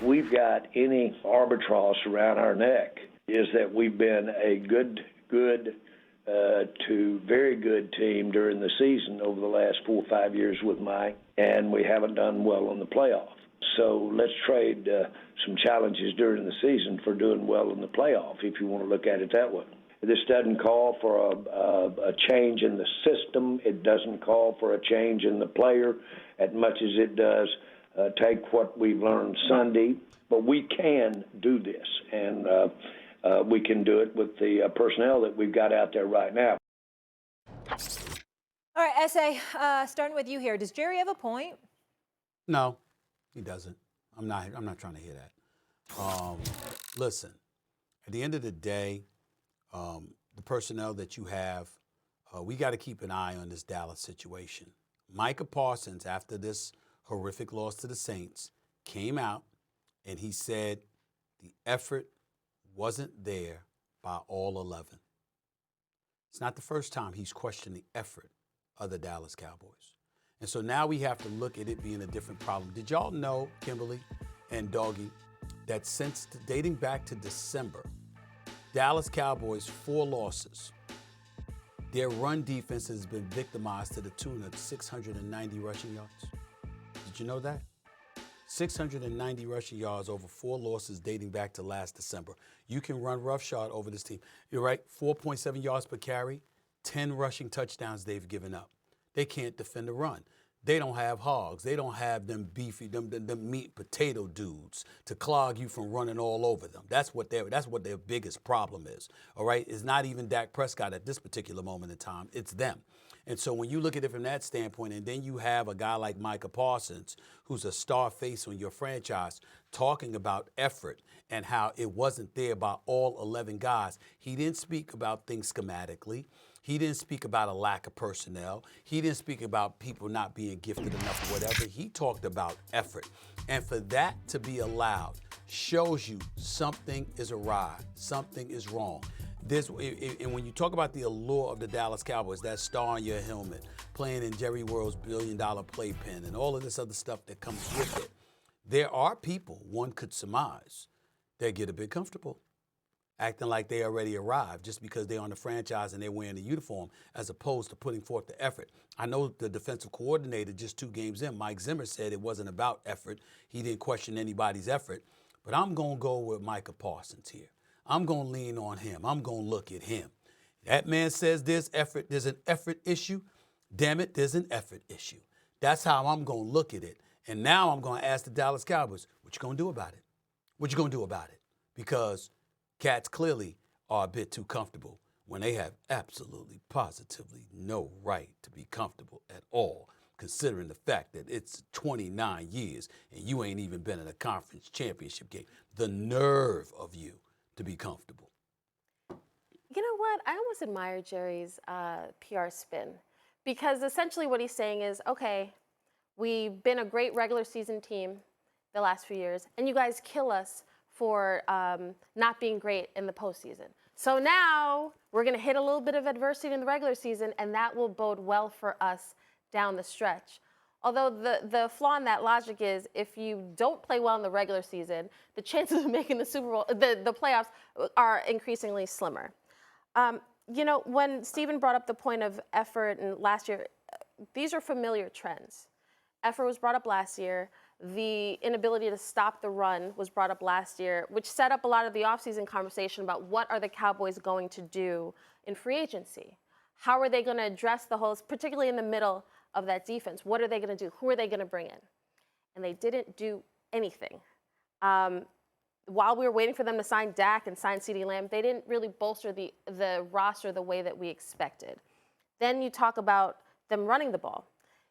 we've got any albatross around our neck is that we've been a good to very good team during the season over the last 4 or 5 years with Mike, and we haven't done well in the playoff. So let's trade some challenges during the season for doing well in the playoff, if you want to look at it that way. This doesn't call for a change in the system. It doesn't call for a change in the player as much as it does take what we've learned Sunday. But we can do this, and we can do it with the personnel that we've got out there right now. All right, S.A., starting with you here. Does Jerry have a point? No, he doesn't. I'm not trying to hear that. Listen, at the end of the day, the personnel that you have, we got to keep an eye on this Dallas situation. Micah Parsons, after this horrific loss to the Saints, came out and he said the effort wasn't there by all 11. It's not the first time he's questioned the effort of the Dallas Cowboys. And so now we have to look at it being a different problem. Did y'all know, Kimberly and Doggy, that since dating back to December, Dallas Cowboys, 4 losses. Their run defense has been victimized to the tune of 690 rushing yards. Did you know that? 690 rushing yards over 4 losses dating back to last December. You can run roughshod over this team. You're right, 4.7 yards per carry, 10 rushing touchdowns they've given up. They can't defend the run. They don't have hogs. They don't have them beefy, them meat potato dudes to clog you from running all over them. That's what their biggest problem is. All right, it's not even Dak Prescott at this particular moment in time. It's them. And so when you look at it from that standpoint, and then you have a guy like Micah Parsons, who's a star face on your franchise, talking about effort and how it wasn't there by all 11 guys. He didn't speak about things schematically. He didn't speak about a lack of personnel. He didn't speak about people not being gifted enough or whatever. He talked about effort. And for that to be allowed shows you something is awry, something is wrong. And when you talk about the allure of the Dallas Cowboys, that star on your helmet, playing in Jerry World's $1 billion playpen, and all of this other stuff that comes with it, there are people, one could surmise, that get a bit comfortable, acting like they already arrived just because they're on the franchise and they're wearing the uniform, as opposed to putting forth the effort. I know the defensive coordinator just 2 games in, Mike Zimmer, said it wasn't about effort. He didn't question anybody's effort. But I'm going to go with Micah Parsons here. I'm going to lean on him. I'm going to look at him. That man says there's an effort issue. Damn it, there's an effort issue. That's how I'm going to look at it. And now I'm going to ask the Dallas Cowboys, what you going to do about it? What you going to do about it? Because cats clearly are a bit too comfortable when they have absolutely, positively no right to be comfortable at all, considering the fact that it's 29 years and you ain't even been in a conference championship game. The nerve of you to be comfortable. You know what? I almost admire Jerry's PR spin, because essentially what he's saying is, okay, we've been a great regular season team the last few years, and you guys kill us for not being great in the postseason. So now we're going to hit a little bit of adversity in the regular season, and that will bode well for us down the stretch. Although the flaw in that logic is, if you don't play well in the regular season, the chances of making the Super Bowl, the playoffs, are increasingly slimmer. You know, when Stephen brought up the point of effort and last year, these are familiar trends. Effort was brought up last year. The inability to stop the run was brought up last year, which set up a lot of the offseason conversation about what are the Cowboys going to do in free agency. How are they going to address the holes, particularly in the middle of that defense? What are they going to do? Who are they going to bring in? And they didn't do anything. While we were waiting for them to sign Dak and sign CeeDee Lamb, they didn't really bolster the roster the way that we expected. Then you talk about them running the ball.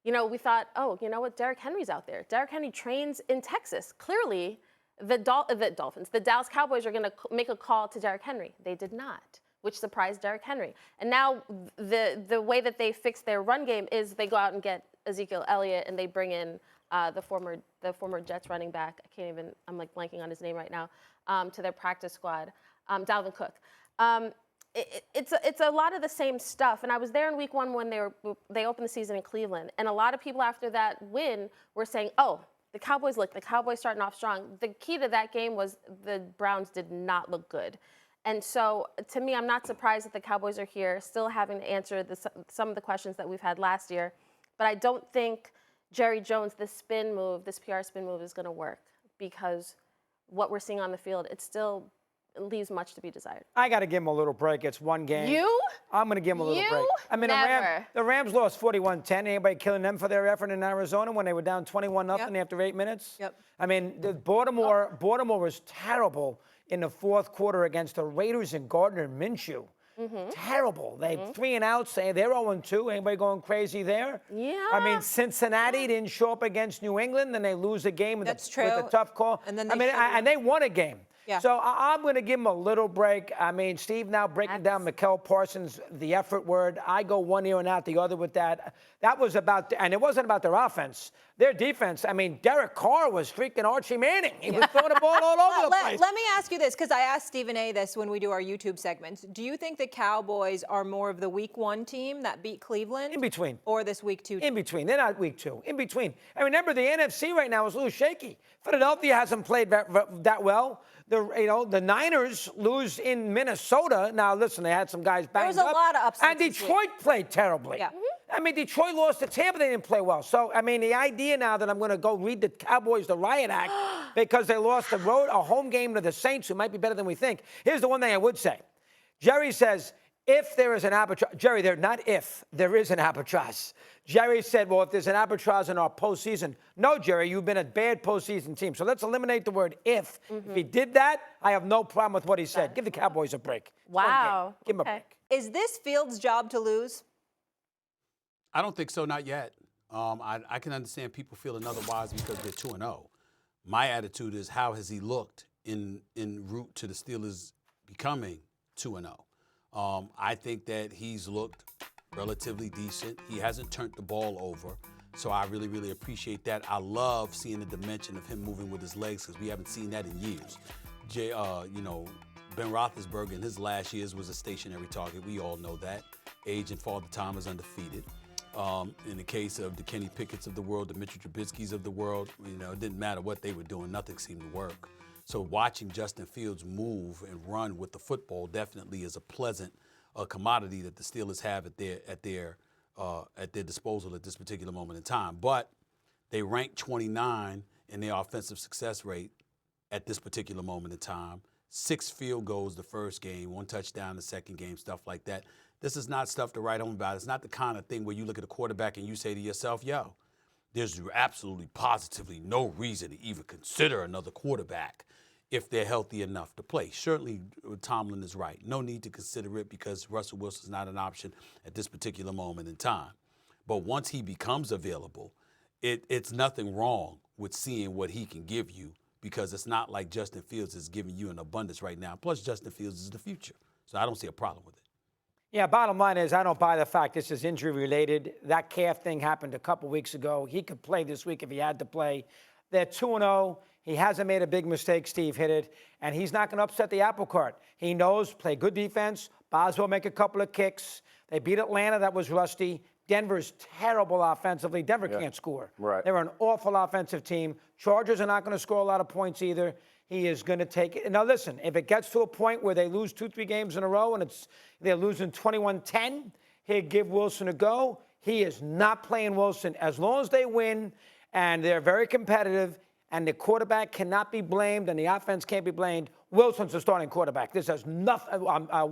You know, we thought, oh, you know what, Derrick Henry's out there. Derrick Henry trains in Texas. Clearly, the Dallas Cowboys are going to make a call to Derrick Henry. They did not, which surprised Derrick Henry. And now the way that they fix their run game is they go out and get Ezekiel Elliott and they bring in the former Jets running back. I'm like blanking on his name right now, to their practice squad, Dalvin Cook. It's a lot of the same stuff. And I was there in week 1 when they opened the season in Cleveland. And a lot of people after that win were saying, oh, the Cowboys starting off strong. The key to that game was the Browns did not look good. And so, to me, I'm not surprised that the Cowboys are here, still having to answer some of the questions that we've had last year. But I don't think Jerry Jones, this PR spin move, is going to work because what we're seeing on the field, it still leaves much to be desired. I got to give him a little break. It's one game. I'm going to give him a little break. I mean, the Rams lost 41-10. Anybody killing them for their effort in Arizona when they were down 21-0 after 8 minutes? Yep. I mean, Baltimore was terrible in the fourth quarter against the Raiders and Gardner Minshew. Terrible. They had 3 and outs. They're 0-2. Anybody going crazy there? Yeah. I mean, Cincinnati didn't show up against New England, then they lose a game with a tough call. And then and they won a game. Yeah. So I'm going to give him a little break. I mean, Steve now breaking down Micah Parsons, the effort word. I go one ear and out the other with that. That was about, and it wasn't about their offense. Their defense, I mean, Derek Carr was freaking Archie Manning. He was throwing the ball all over the place. Let me ask you this, because I asked Stephen A. this when we do our YouTube segments. Do you think the Cowboys are more of the Week 1 team that beat Cleveland? In between. Or this Week 2 team? In between. They're not Week 2. In between. And remember, the NFC right now is a little shaky. Philadelphia hasn't played that well. The Niners lose in Minnesota. Now, listen, they had some guys banged up. There was a lot of upsets. And Detroit played terribly. Yeah. I mean, Detroit lost to Tampa. They didn't play well. So, I mean, the idea now that I'm going to go read the Cowboys the riot act because they lost a home game to the Saints, who might be better than we think. Here's the one thing I would say. Jerry says, if there is an arbitrage, Jerry, there is an arbitrage. Jerry said, well, if there's an arbitrage in our postseason. No, Jerry, you've been a bad postseason team. So let's eliminate the word if. If he did that, I have no problem with what he said. Give the Cowboys a break. Wow. Give him a break. Is this Fields' job to lose? I don't think so, not yet. I can understand people feeling otherwise because they're 2-0. My attitude is, how has he looked en route to the Steelers becoming 2-0? I think that he's looked relatively decent. He hasn't turned the ball over, so I really, really appreciate that. I love seeing the dimension of him moving with his legs because we haven't seen that in years. Ben Roethlisberger in his last years was a stationary target. We all know that. Age and Father Time is undefeated. In the case of the Kenny Pickett's of the world, the Mitchell Trubisky's of the world, it didn't matter what they were doing. Nothing seemed to work. So watching Justin Fields move and run with the football definitely is a pleasant commodity that the Steelers have at their disposal at this particular moment in time. But they rank 29 in their offensive success rate at this particular moment in time. 6 field goals the first game, 1 touchdown the second game, stuff like that. This is not stuff to write home about. It's not the kind of thing where you look at a quarterback and you say to yourself, yo, there's absolutely positively no reason to even consider another quarterback if they're healthy enough to play. Certainly, Tomlin is right. No need to consider it because Russell Wilson's not an option at this particular moment in time. But once he becomes available, it's nothing wrong with seeing what he can give you because it's not like Justin Fields is giving you an abundance right now. Plus, Justin Fields is the future. So I don't see a problem with it. Yeah, bottom line is I don't buy the fact this is injury-related. That calf thing happened a couple weeks ago. He could play this week if he had to play. They're 2-0. He hasn't made a big mistake, Steve hit it, and he's not going to upset the apple cart. He knows, play good defense. Boswell make a couple of kicks. They beat Atlanta. That was rusty. Denver's terrible offensively. Denver can't score. Right. They're an awful offensive team. Chargers are not going to score a lot of points either. He is going to take it. Now, listen, if it gets to a point where they lose 2-3 games in a row and they're losing 21-10, he'll give Wilson a go. He is not playing Wilson. As long as they win and they're very competitive and the quarterback cannot be blamed and the offense can't be blamed, Wilson's a starting quarterback. This has nothing.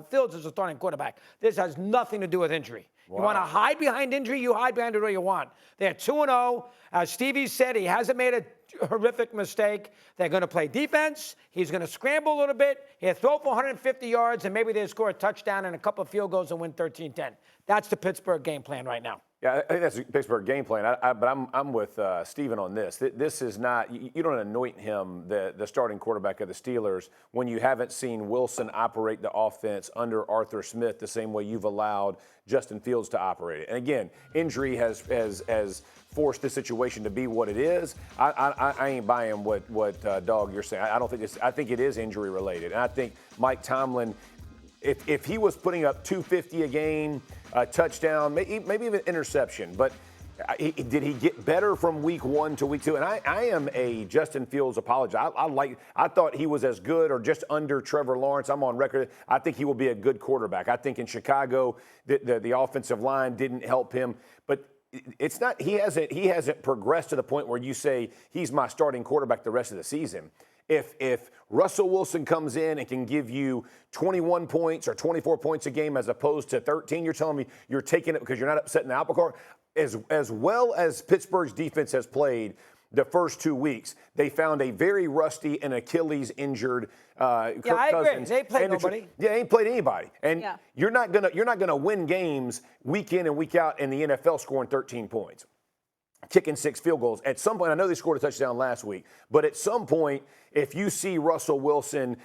Fields is a starting quarterback. This has nothing to do with injury. Wow. You want to hide behind injury, you hide behind it all you want. They're 2-0. As Stevie said, he hasn't made a horrific mistake. They're going to play defense. He's going to scramble a little bit. He'll throw for 150 yards, and maybe they'll score a touchdown and a couple of field goals and win 13-10. That's the Pittsburgh game plan right now. Yeah, I think that's a Pittsburgh game plan. But I'm with Steven on this. This is not, you don't anoint him the starting quarterback of the Steelers when you haven't seen Wilson operate the offense under Arthur Smith the same way you've allowed Justin Fields to operate it. And again, injury has forced this situation to be what it is. I ain't buying what Dog you're saying. I don't think I think it is injury related. And I think Mike Tomlin, if he was putting up 250 a game, a touchdown, maybe even interception, but Did he get better from week 1 to week 2? And I am a Justin Fields apologist. I thought he was as good or just under Trevor Lawrence. I'm on record. I think he will be a good quarterback. I think in Chicago, the offensive line didn't help him. But it's not. He hasn't progressed to the point where you say he's my starting quarterback the rest of the season. If Russell Wilson comes in and can give you 21 points or 24 points a game as opposed to 13, you're telling me you're taking it because you're not upsetting the apple cart? As well as Pittsburgh's defense has played the first 2 weeks, they found a very rusty and Achilles injured Kirk I agree. Cousins. They ain't played nobody. Yeah, they ain't played anybody. And you're not gonna win games week in and week out in the NFL scoring 13 points, kicking 6 field goals. At some point, I know they scored a touchdown last week, but at some point, if you see Russell Wilson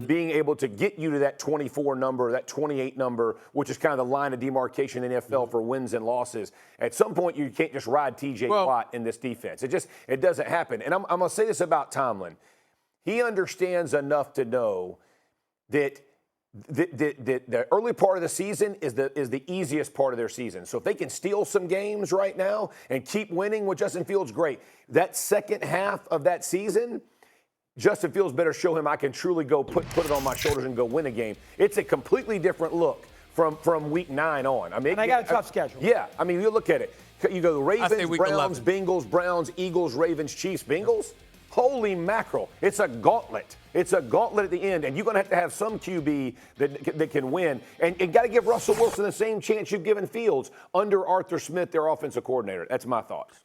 being able to get you to that 24 number, that 28 number, which is kind of the line of demarcation in NFL for wins and losses, at some point you can't just ride TJ Watt in this defense. It doesn't happen. And I'm going to say this about Tomlin. He understands enough to know that the early part of the season is the easiest part of their season. So if they can steal some games right now and keep winning with Justin Fields, great. That second half of that season, Justin Fields better show him I can truly go put it on my shoulders and go win a game. It's a completely different look from week 9 on. I mean, And I got a tough schedule. Yeah, I mean, you look at it. You go the Ravens, Browns, 11. Bengals, Browns, Eagles, Ravens, Chiefs, Bengals. Holy mackerel. It's a gauntlet. It's a gauntlet at the end, and you're going to have some QB that can win. And you got to give Russell Wilson the same chance you've given Fields under Arthur Smith, their offensive coordinator. That's my thoughts.